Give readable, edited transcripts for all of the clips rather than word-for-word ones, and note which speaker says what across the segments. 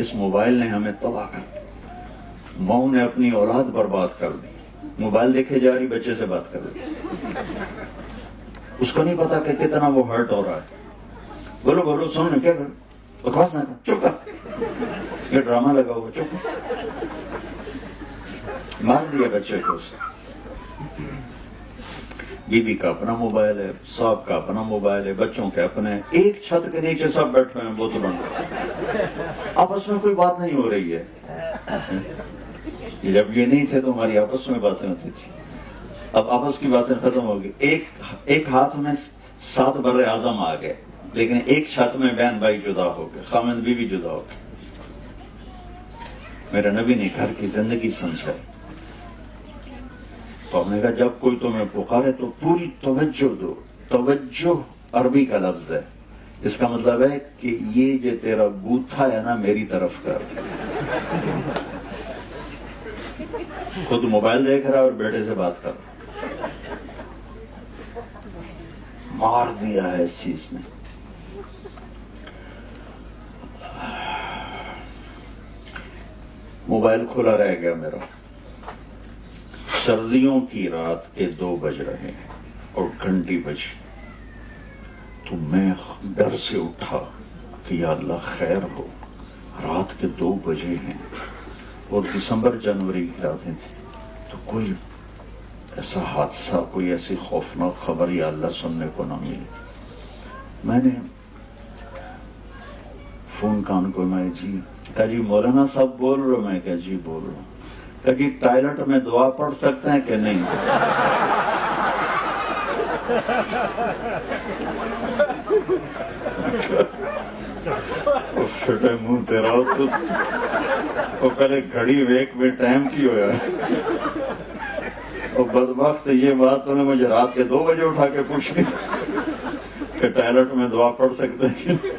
Speaker 1: اس mobile نے ہمیں تباہ کر دیا، ماؤں نے اپنی اولاد برباد کر دی، موبائل دیکھے جا رہی بچے سے بات کر رہی، اس کو نہیں پتا کہ کتنا وہ ہرٹ ہو رہا ہے۔ بولو بولو سن کیا کر، بکواس نہ کر، چپ کر، یہ ڈرامہ لگا ہوا، چپ کر۔ مار دیا بچے کو اس نے۔ بیوی کا اپنا موبائل ہے، صاحب کا اپنا موبائل ہے، بچوں کے اپنے، ایک چھت کے نیچے سب بیٹھے ہیں بوتلوں میں، آپس میں کوئی بات نہیں ہو رہی ہے۔ جب یہ نہیں تھے تو ہماری آپس میں باتیں ہوتی تھی، اب آپس کی باتیں ختم ہو گئی۔ ایک ہاتھ میں 7 بر اعظم آ گئے، لیکن ایک چھت میں بہن بھائی جدا ہو گئے، خاوند بیوی جدا ہو گئے۔ میرے نبی نے گھر کی زندگی سمجھائی، تو ہم نے کہا جب کوئی تمہیں پکارے تو پوری توجہ دو۔ توجہ عربی کا لفظ ہے، اس کا مطلب ہے کہ یہ جو تیرا بوتھا ہے نا میری طرف کر۔ خود موبائل دیکھ رہا اور بیٹے سے بات کر رہا، مار دیا ہے اس چیز نے۔ موبائل کھلا رہ گیا میرا، سردیوں کی رات کے 2 بج رہے ہیں اور گھنٹی بجی، تو میں ڈر سے اٹھا کہ یا اللہ خیر ہو، رات کے 2 بجے ہیں اور دسمبر جنوری کی راتیں تھیں، تو کوئی ایسا حادثہ، کوئی ایسی خوفناک خبر یا اللہ سننے کو نہ ملی۔ میں نے فون کان کو میں جی کہا جی مولانا صاحب بول رہے ہو؟ میں کہا جی بول رہا ہوں۔ کہا جی ٹائلٹ میں دعا پڑھ سکتے ہیں کہ نہیں؟ فٹے منہ تیرا تو وہ پہلے گھڑی ویک میں ٹائم کی ہوا ہے، اور بدبخت یہ بات انہیں مجھے رات کے 2 بجے اٹھا کے پوچھی کہ ٹائلٹ میں دعا پڑھ سکتے ہیں کہ نہیں۔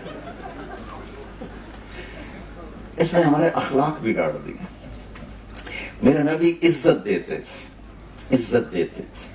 Speaker 1: اس نے ہمارے اخلاق بگاڑ دیے۔ میرے نبی عزت دیتے تھے، عزت دیتے تھے۔